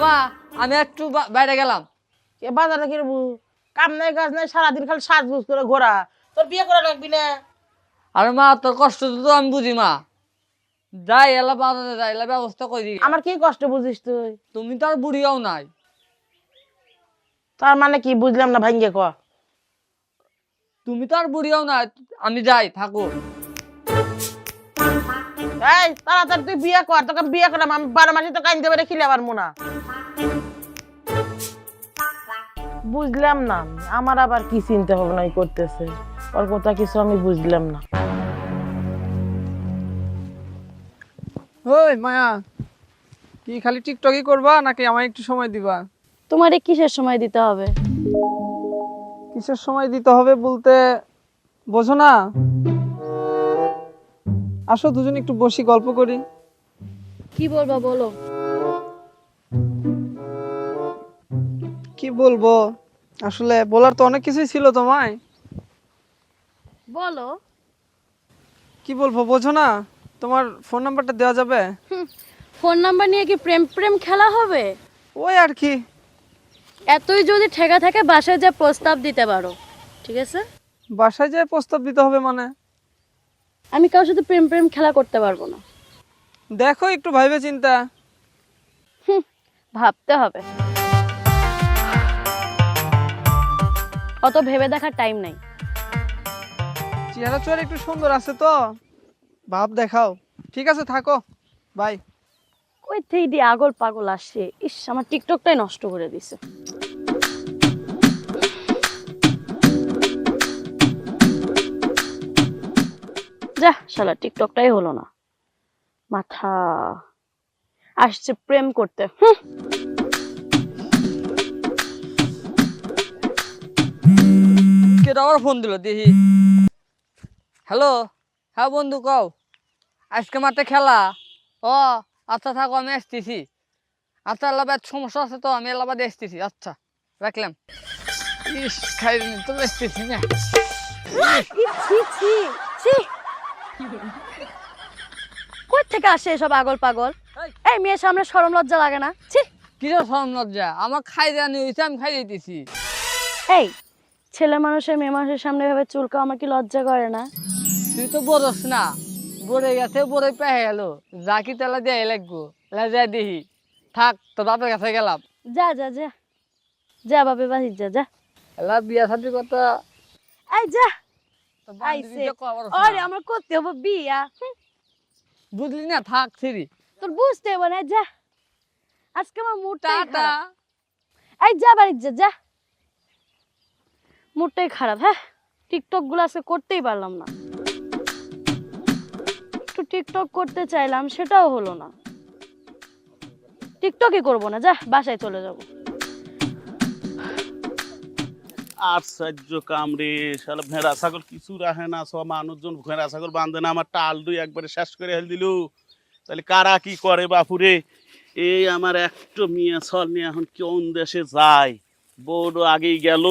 মা আমি একটু বাইরে গেলাম। এ বাজারে কিনবো, কাম নাই কাজ নাই, সারাদিন খালি সাজগুজ করে ঘোরা। তোর বিয়ে করা লাগবি না? আরে মা তোর কষ্ট তো আমি বুঝি মা, যাই এলা বাজারে যাই এলা ব্যবস্থা করে দিই। আমার কি কষ্ট বুঝিস তুই? তুমি তো আর বুড়িও নাই। তার মানে কি বুঝলাম না, ভাঙ্গে ক। তুমি তো আর বুড়িও নাই, আমি যাই থাকো। এই তাড়াতাড়ি তুই বিয়ে কর, তোকে বিয়ে করলাম আমি 12 মাসে তো কাইন্দে বেড়ে খিলে পারবো না। বুঝলাম না আমার আবার কি চিন্তা ভাবনা করতেছে, ওর কথা কিছু আমি বুঝলাম না। ওই মায়া, কি খালি টিকটকই করবা নাকি আমায় একটু সময় দিবা? তোমারে কিসের সময় দিতে হবে? কিসের সময় দিতে হবে বলতে বোঝো না? আসো দুজন একটু বসি গল্প করি। কি বলবা বলো। কি বলবো, আসলে বলার তো অনেক কিছুই ছিল তোমায়। বলো। কি বলবো বোঝো না? তোমার ফোন নাম্বারটা দেওয়া যাবে? ফোন নাম্বার নিয়ে কি প্রেম প্রেম খেলা হবে? ওই আর কি। এতই যদি ঠেকা থাকে বাসায় যা প্রস্তাব দিতে পারো, ঠিক আছে? বাসায় যেয়ে প্রস্তাব দিতে হবে মানে? আমি কারোর সাথে প্রেম প্রেম খেলা করতে পারবো না। দেখো একটু ভাইবে চিন্তা। ভাবতে হবে, অত ভেবে দেখার টাইম নাই। চেহারা চোর একটু সুন্দর আছে তো, ভাব দেখাও। ঠিক আছে থাকো, বাই। কই থেকে দিয়ে আগল পাগল আসে, ইস আমার টিকটকটাই নষ্ট করে দিছে। যা শালা টিকটকটাই হলো না, মাথা আসছে প্রেম করতে। কেটা আবার ফোন দিল দেখি। হ্যালো, হ্যাঁ বন্ধু কও, আজকে মাঠে খেলা? ও আচ্ছা থাকো আমি আসতেছি। আচ্ছা এলাকায় সমস্যা আছে তো আমি এলাকাতে আসতেছি। আচ্ছা রাখলাম। ইস খাই তো আসতেছি না। কই থেকে আসে এসব আগল পাগল? এই মেয়ের সামনে শরম লজ্জা লাগে না? ছি। কিসের শরম লজ্জা? আমার খাই দেওয়া নিয়ে হয়েছে, আমি খাই দিতেছি। এই ছেলে মানুষের মেয়ে মানুষের সামনে ভাবে চুলকা, আমার কি লজ্জা করে না? তুই তো বড়স না, বড়ে গেছে বড়ে পেয়ে গেল, যা কি তেলা দিয়ে লাগবো যা দেখি। থাক তো বাপের কাছে গেলাম। যা যা যা যা বাপে বাড়ি যা যা। এলা বিয়া শাদির কথা এই যা। তো আইছে বান্ধবীকে কবার আরে শোনা। আমার করতে হবে বিয়া। বুঝলি না, থাক ছিরি। তোর বুঝতে হবে না, যা। আজকে আমার মুডটাই টাটা। খারাপ। এই যা বাড়ি যা যা। মুডটাই খারাপ। হ্যাঁ টিকটক গুলো আজকে করতেই পারলাম না। একটু টিকটক করতে চাইলাম, সেটাও হলো না। টিকটকই করবো না, যা বাসায় চলে যাবো। আশ্চর্য কামড়ে শালা ভেড়া ছাগল কিছু রাখে না, সব মানুষজন ভেড়া ছাগল বাঁধে না, আমার টাল দুই একবারে শেষ করে হেল দিল। তাহলে কারা কি করে বাপুরে? এই আমার একটা মিয়া ছল নিয়ে এখন কোন দেশে যায়, বড় আগেই গেল।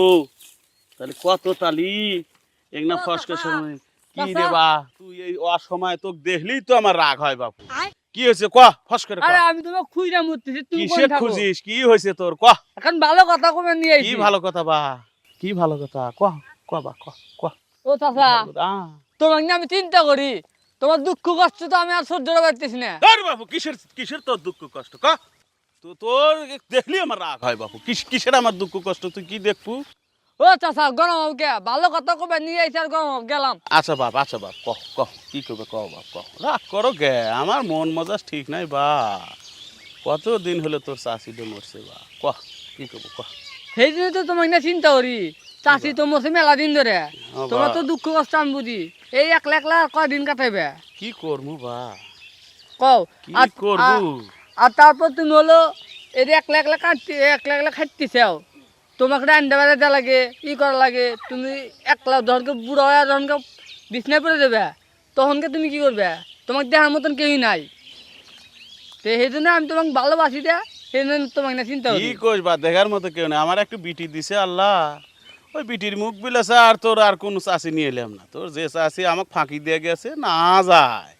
তাহলে কত তালি একনা ফসকের সময় কি রে বা, তুই এই অসময় তোকে দেখলেই তো আমার রাগ হয় বাপু। কি হয়েছে ক, ফস করে ক। আরে আমি তোমাকে খুঁজা মরতেছি, তুমি কোন কিসের থাকো? খুঁজিস, কি হয়েছে তোর ক? এখন ভালো কথা কমে নিয়ে কি আইছি। ভালো কথা বা, কি ভালো কথা ক, ক বা ক ক। ও চাচা, তোমাকে নিয়ে আমি চিন্তা করি, তোমার দুঃখ কষ্ট তো আমি আর সহ্য করতে পারতেছি না। আরে বাবু কিসের কিসের তোর দুঃখ কষ্ট ক? তো তোর দেখলি আমার রাগ হয় বাবু। কিসের আমার দুঃখ কষ্ট, তুই কি দেখবু? ও চাচা গরম হোক গে, ভালো কথা কবে নিয়ে আইছি আর গরম হোক গেলাম। আচ্ছা বাপ ক ক, কি করবে ক বাপ ক। রাগ করো গে, আমার মন মজাজ ঠিক নাই বা। কতদিন হলো তোর চাষিটা মরছে বা, ক কি করবো ক। সেই জন্য তো তোমাকে নিয়ে চিন্তা করি, চাষি তো মরছে মেলা দিন ধরে। বাহ। তোমার তো দুঃখ কষ্ট আমি বুঝি, এই একলা একলা কয়দিন কাটাইবে কি করবো বা, কও। কি আর করবো? আর তারপর তুমি হলো এই একলা একলা কাটতে একলা একলা খাটতেছাও, তোমাকে রান্না বাড়া দেওয়া লাগে, ই করা লাগে। তুমি একলা যখনকে বুড়ো হয়ে যখনকে বিছনায় পড়ে দেবে, তখনকে তুমি কি করবে? তোমাকে দেখার মতন কেউই নাই। তো সেই জন্য আমি তোমাকে ভালোবাসি দেয়া, সেই জন্য তোমাকে না চিন্তা কি করি। কইস বা, দেখার মতো কেউ নেই। আমার একটু বিটি দিছে আল্লাহ, ওই বিটির মুখ বিলাসে আর তোর আর কোনো চাষি নিয়ে এলাম না। তোর যে চাষি আমাকে ফাঁকি দিয়ে গেছে না যায়।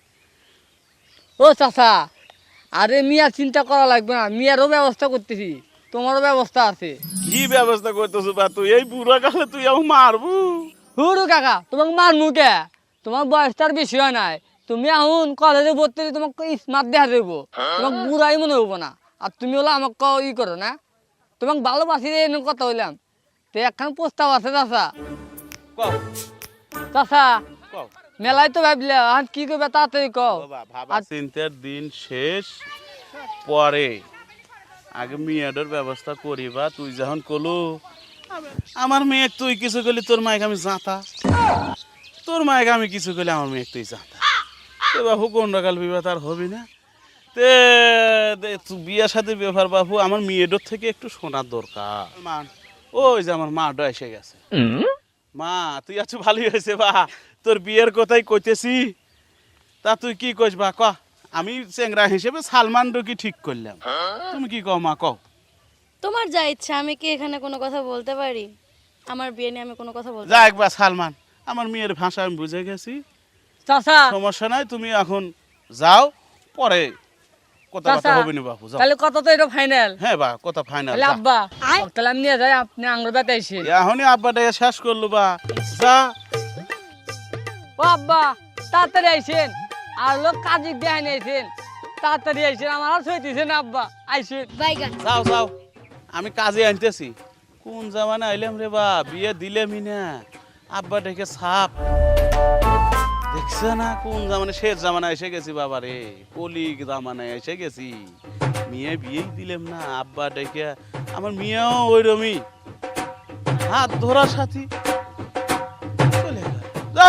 ও চাচা, আরে মিয়া চিন্তা করা লাগবে না, মিয়ারও ব্যবস্থা করতেছি, তোমারও ব্যবস্থা আছে। কি ব্যবস্থা করতেছো বা তুই? এই বুড়া কালে তুই আমাকে মারবু? হুরু কাকা, তোমাকে মারমু কে? তোমার বয়সটা আর বেশি হয় নাই, তুমি এখন কলেজে ভর্তি হলে তোমাকে স্মার্ট দেখা দেবো, তোমাকে বুড়াই মনে হবো না। আর তুমি হলো আমাকে ই করো না, তোমাকে ভালোবাসি এনে কথা হইলাম। তো একখান প্রস্তাব আছে চাচা। কও চাচা কও মেলাই তো ভাবলে, এখন কি করবে তাড়াতাড়ি কও। বাবা, ভাবা চিন্তার দিন শেষ, পরে আগে মেয়েটার ব্যবস্থা করিবা। তুই যখন কলু আমার মেয়ে তুই কিছু করলি, তোর মাইক আমি জাঁতা, তোর মাইক আমি কিছু করলে আমার মেয়ে তুই জাঁতা। তো বাবু কোন রকাল বিবাহ তার হবি না। তে বিয়ে সাথে ব্যাপার বাবু, আমার মেয়েটার থেকে একটু শোনার দরকার। মান ওই যে আমার মাটা এসে গেছে। মা তুই আছো, ভালোই হয়েছে বা, তোর বিয়ের কথাই কইতেছি। তা তুই কি কইস বা ক? আমি চেংরা হিসেবে সালমান কি ঠিক করলাম, তুমি কি কও মা? কও। তোমার যা ইচ্ছা, আমি কি এখানে কোনো কথা বলতে পারি? আমার বিয়ে নিয়ে আমি কোনো কথা বলতে যা একবার সালমান, আমার মেয়ের ভাষা আমি বুঝে গেছি, চাচা সমস্যা নাই, তুমি এখন যাও, পরে কথা চাচা হবে না বাপু, যাও। তাহলে কথা তো এটা ফাইনাল। হ্যাঁ বা, কথা ফাইনাল। তাহলে আব্বা তাহলে আমি নিয়ে যাই, আপনি আঙ্গুর বেতে আইসেন। এখনই আব্বাটা শেষ করলো বা, যা। ও আব্বা তাড়াতাড়ি আইসেন, আর লোক কাজে দেয় নিয়েছেন, তাড়াতাড়ি আইসেন, আমার আর সইতেছে না আব্বা, আইসেন। যাও যাও, আমি কাজে আনতেছি। কোন জামানা আইলাম রে বা, বিয়ে দিলেমই না, আব্বা ডেকে সাপ দেখছে না? কোন জামানে, শেষ জামানা এসে গেছি বাবা রে, কলিগ জামানায় এসে গেছি। মেয়ে বিয়েই দিলাম না, আব্বা ডেকে, আমার মেয়েও ওইরমই হাত ধরার সাথী চলে গেল। যা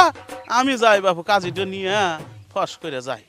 আমি যাই বাবু, কাজীটা নিয়ে ফস করে যাই।